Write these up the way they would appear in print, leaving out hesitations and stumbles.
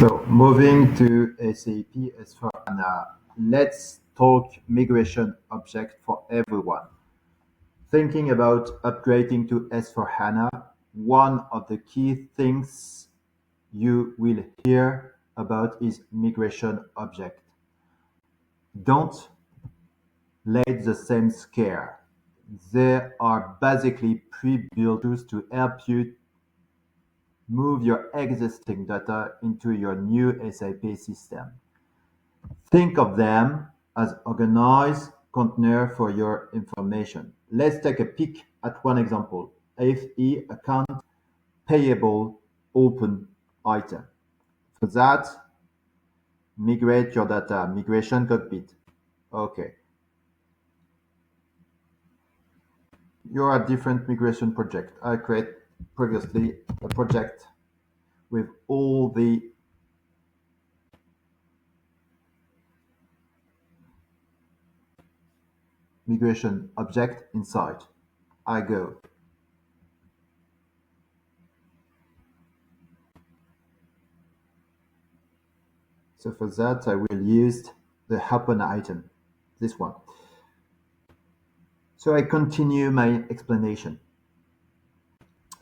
So moving to SAP S/4HANA, let's talk migration object for everyone. Thinking about upgrading to S/4HANA, one of the key things you will hear about is migration object. Don't let the same scare. They are basically pre-built tools to help you move your existing data into your new SAP system. Think of them as organized container for your information. Let's take a peek at one example. FE account payable open item. For that, migrate your data, migration cockpit. Okay. You're a different migration project. I create previously a project with all the migration object inside. I go. So for that, I will use the happen item, this one. So I continue my explanation.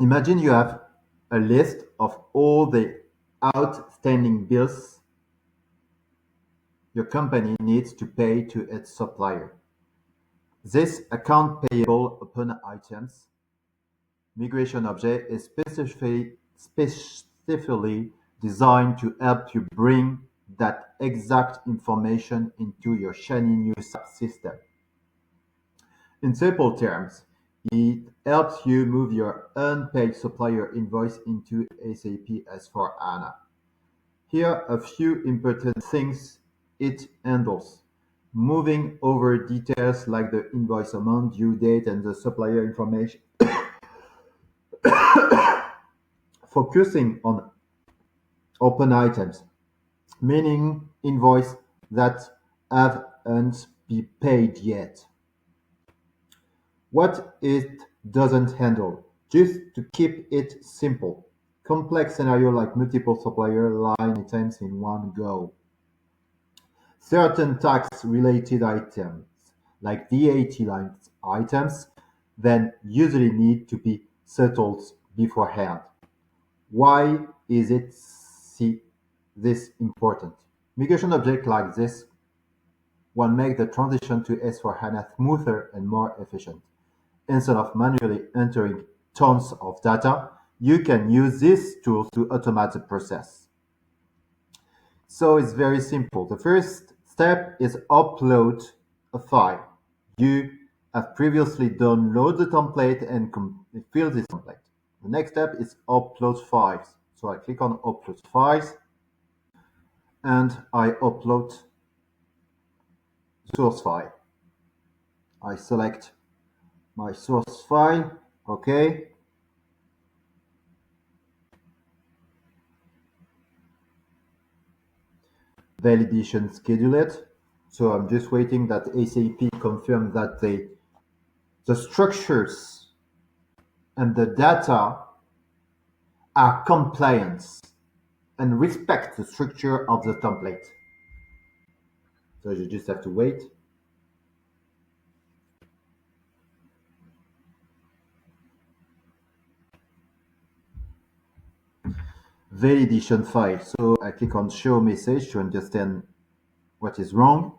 Imagine you have a list of all the outstanding bills your company needs to pay to its supplier. This account payable open items migration object is specifically designed to help you bring that exact information into your shiny new SAP system. In simple terms, it helps you move your unpaid supplier invoice into SAP S/4HANA. Here are a few important things it handles. Moving over details like the invoice amount, due date, and the supplier information. Focusing on open items, meaning invoice that haven't been paid yet. What it doesn't handle, just to keep it simple. Complex scenario like multiple supplier line items in one go. Certain tax-related items, like VAT line items, then usually need to be settled beforehand. Why is it this important? Migration object like this one make the transition to S/4HANA smoother and more efficient. Instead of manually entering tons of data, you can use these tools to automate the process. So it's very simple. The first step is upload a file. You have previously downloaded the template and fill this template. The next step is upload files. So I click on upload files and I upload source file. I select my source file, okay. Validation scheduled. So I'm just waiting that SAP confirm that the structures and the data are compliant and respect the structure of the template. So you just have to wait. Validation file. So I click on show message to understand what is wrong.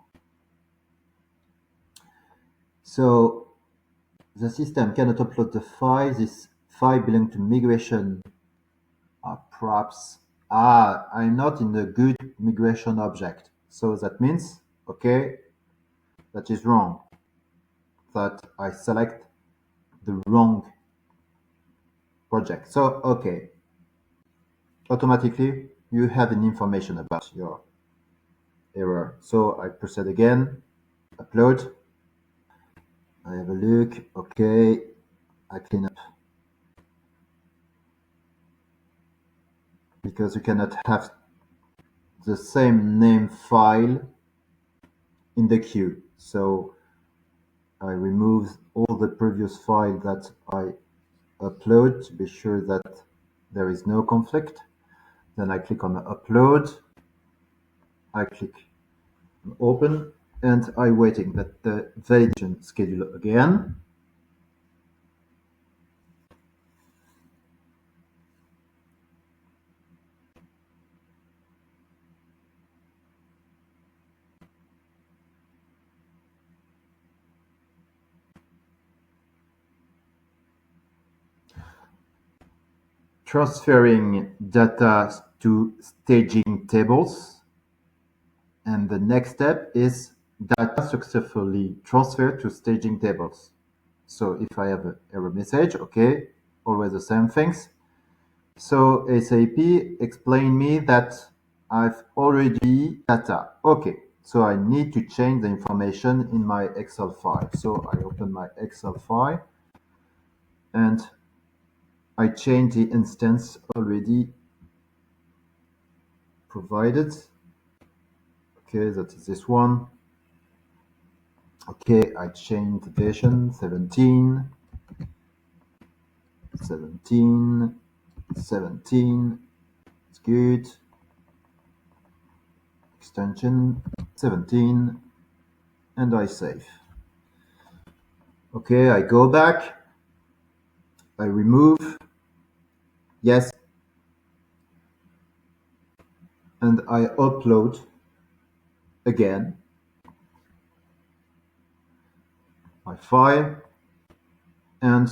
So the system cannot upload the file. This file belongs to migration. Perhaps I'm not in the good migration object. So that means, okay, that is wrong. That I select the wrong project. So, okay, automatically you have an information about your error. So I proceed again, upload. I have a look, okay, I clean up. Because you cannot have the same name file in the queue. So I remove all the previous file that I upload to be sure that there is no conflict. Then I click on upload. I click on open, and I'm waiting that the validation schedule again. Transferring data to staging tables. And the next step is data successfully transferred to staging tables. So if I have an error message, okay, always the same things. So SAP explained me that I've already data. Okay, so I need to change the information in my Excel file. So I open my Excel file and I change the instance already provided. Okay, that is this one. Okay, I change the version 17, 17, 17. It's good. Extension 17, and I save. Okay, I go back. I remove. Yes, and I upload again my file, and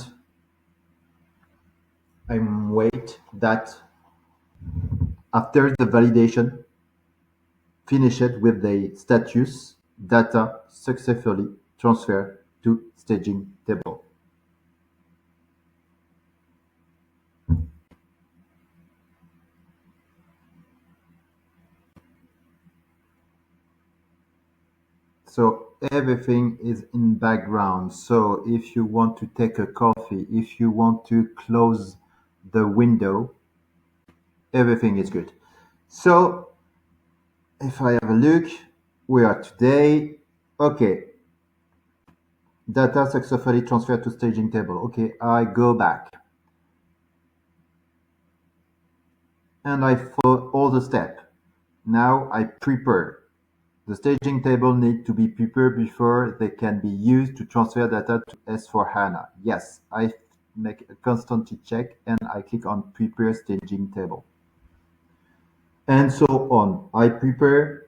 I wait that after the validation, finish it with the status data successfully transferred to staging table. So everything is in background. So if you want to take a coffee, if you want to close the window, everything is good. So if I have a look, we are today. Okay, data successfully transferred to staging table. Okay, I go back and I follow all the steps. Now I prepare. The staging table need to be prepared before they can be used to transfer data to S4HANA. Yes, I make a constant check and I click on prepare staging table. And so on. I prepare,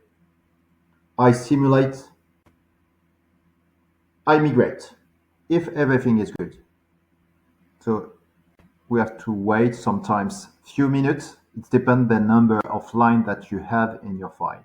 I simulate, I migrate if everything is good. So we have to wait sometimes few minutes. It depends the number of lines that you have in your file.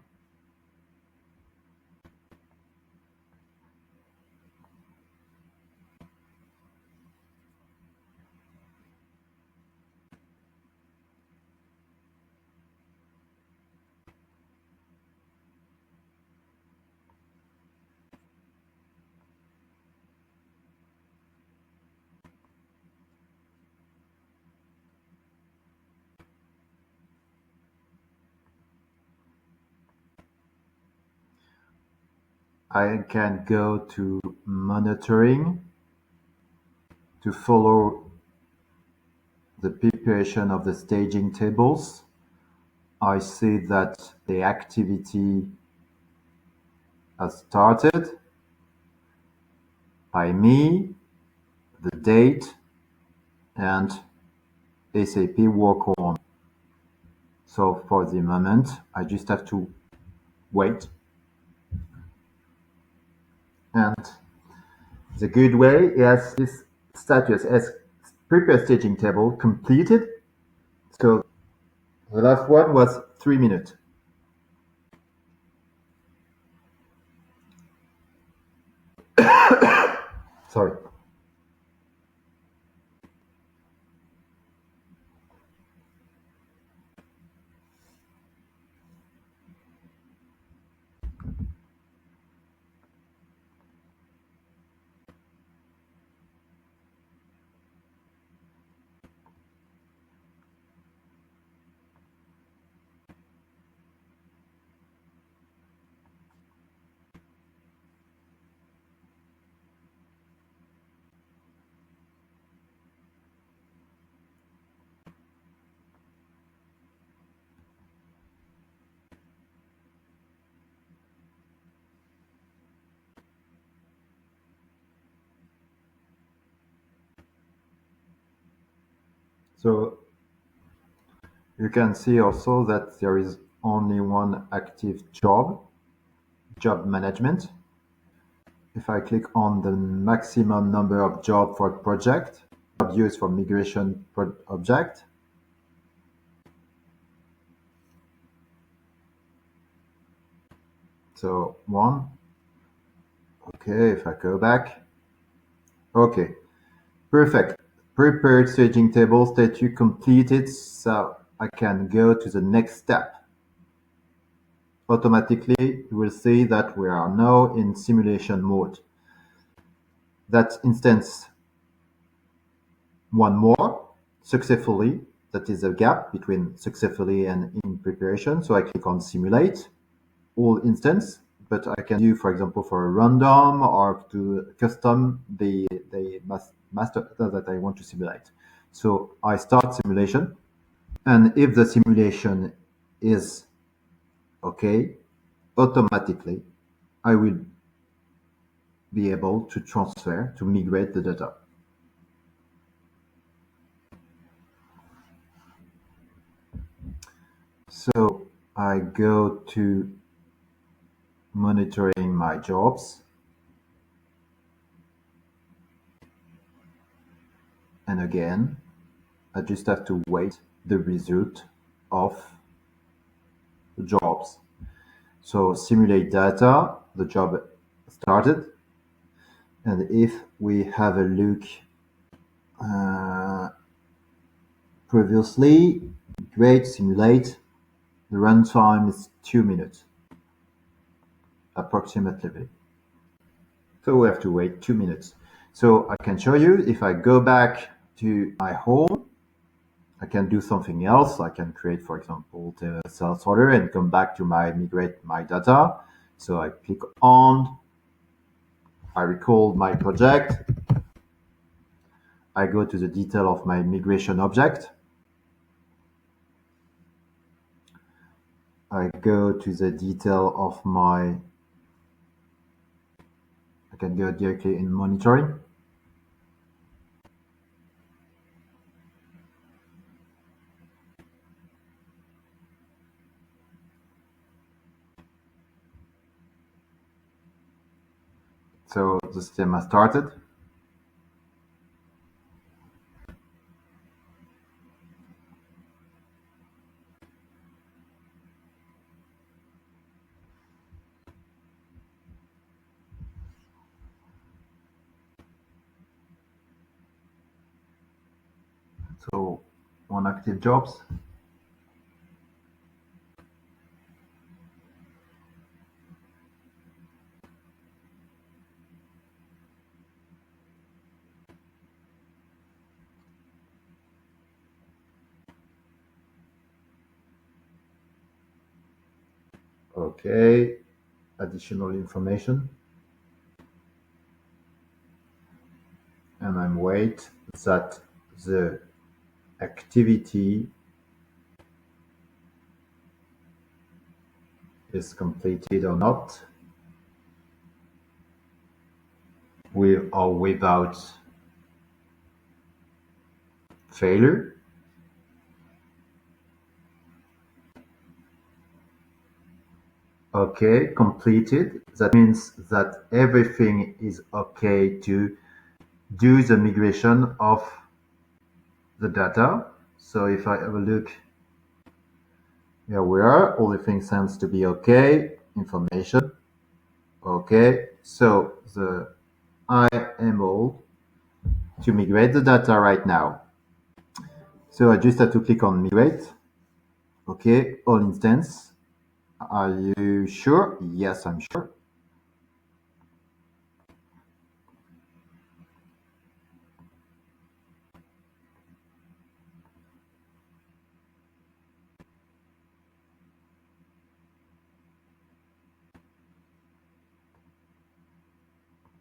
I can go to monitoring to follow the preparation of the staging tables. I see that the activity has started by me, the date, and SAP work on. So for the moment, I just have to wait. And the good way is this status as prepare staging table completed. So the last one was 3 minutes. Sorry. So you can see also that there is only one active job management. If I click on the maximum number of job for project, job used for migration object, so one, okay, if I go back, okay, perfect. Prepared staging table statue completed, so I can go to the next step. Automatically, you will see that we are now in simulation mode. That instance one more successfully. That is a gap between successfully and in preparation. So I click on simulate all instance, but I can do, for example, for a random or to custom the master that I want to simulate. So I start simulation, and if the simulation is okay, automatically I will be able to transfer, to migrate the data. So I go to monitoring my jobs, and again, I just have to wait the result of the jobs. So simulate data, the job started, and if we have a look uh, previously, great, simulate, the runtime is 2 minutes, approximately. So we have to wait 2 minutes. So I can show you, if I go back to my home, I can do something else. I can create, for example, the sales order and come back to migrate my data. So I click on, I recall my project. I go to the detail of my migration object. I go to the detail of I can go directly in monitoring. So the system has started. So one active jobs. Okay, additional information. And I'm wait that the activity is completed or not, with or without failure. Okay, completed. That means that everything is okay to do the migration of the data. So if I have a look, here we are, all the things seems to be okay. Information, okay. So I am able to migrate the data right now. So I just have to click on migrate. Okay, all instance. Are you sure? Yes, I'm sure.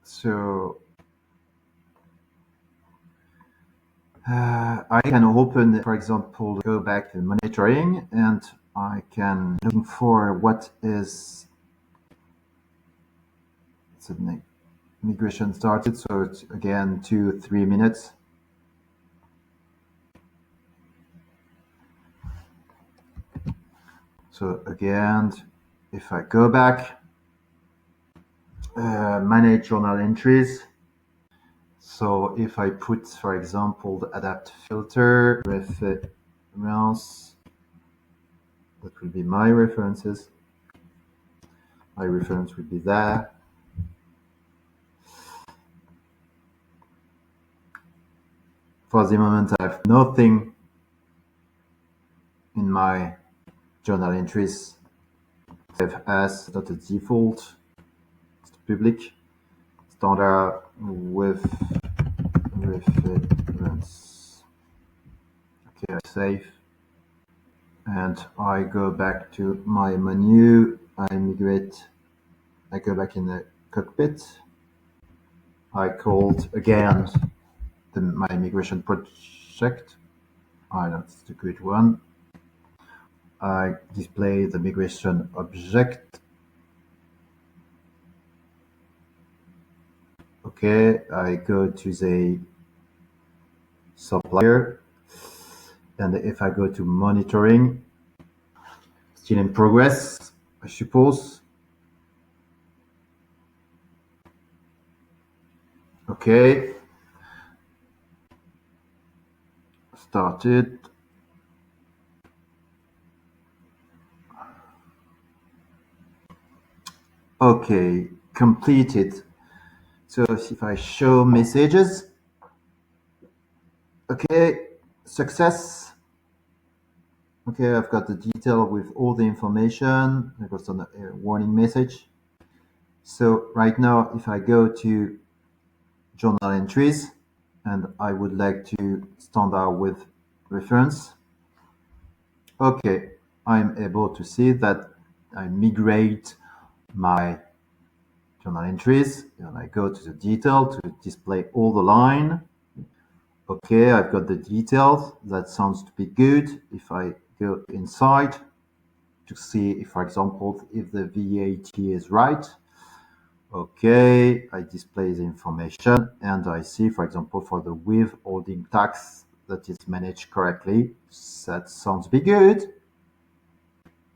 So I can open, for example, go back to monitoring, and I can looking for what is the migration started. So it's again 2-3 minutes. So again, if I go back, manage journal entries. So if I put, for example, the adapt filter reference, that will be my references. My reference will be there. For the moment, I have nothing in my journal entries. SAP S, not a default, it's public, standard with reference. Okay, I save. And I go back to my menu. I go back in the cockpit. I called again my migration project. That's the good one. I display the migration object. Okay, I go to the supplier, and if I go to monitoring, still in progress, I suppose. Okay, started. Okay, completed. So if I show messages, okay, success. Okay, I've got the detail with all the information. I've got some warning message. So right now, if I go to journal entries and I would like to start out with reference, okay, I'm able to see that I migrate my journal entries and I go to the detail to display all the line. Okay, I've got the details. That sounds to be good. If I go inside to see if, for example, if the VAT is right, okay, I display the information and I see, for example, for the withholding tax that is managed correctly. That sounds to be good.